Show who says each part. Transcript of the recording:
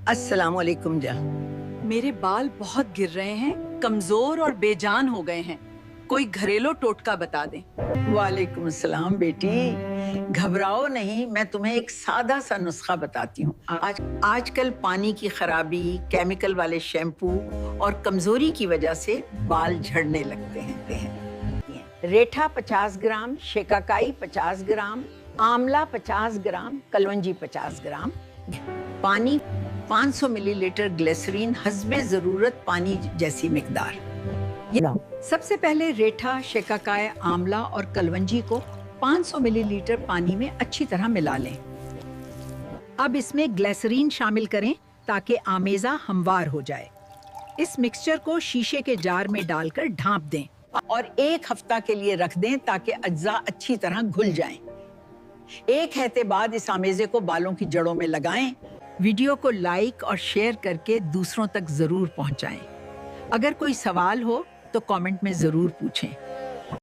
Speaker 1: अस्सलाम वालेकुम जा।
Speaker 2: मेरे बाल बहुत गिर रहे हैं, कमजोर और बेजान हो गए हैं। कोई घरेलू टोटका बता दें।
Speaker 1: वालेकुम सलाम बेटी, घबराओ नहीं, मैं तुम्हें एक सादा सा नुस्खा बताती हूँ। आजकल पानी की खराबी, केमिकल वाले शैम्पू और कमजोरी की वजह से बाल झड़ने लगते हैं। रेठा 50 ग्राम, शेकाकाई 50 ग्राम, आंवला 50 ग्राम, कलवंजी 50 ग्राम, पानी 500 मिलीलीटर, ग्लिसरीन हस्बे जरूरत पानी जैसी मिकदार। सबसे पहले रेठा, शेकाकाय, आंवला और कलवंजी को 500 मिलीलीटर पानी में अच्छी तरह मिला लें। अब इसमें ग्लिसरीन शामिल करें ताकि आमेजा हमवार हो जाए। इस मिक्सचर को शीशे के जार में डालकर ढांप दें और 1 हफ्ता के लिए रख दें ताकि अज्जा अच्छी तरह घुल जाएं। 1 हफ्ते बाद इस आमेजे को बालों की जड़ों में लगाएं। वीडियो को लाइक और शेयर करके दूसरों तक जरूर पहुंचाएं। अगर कोई सवाल हो तो कमेंट में जरूर पूछें।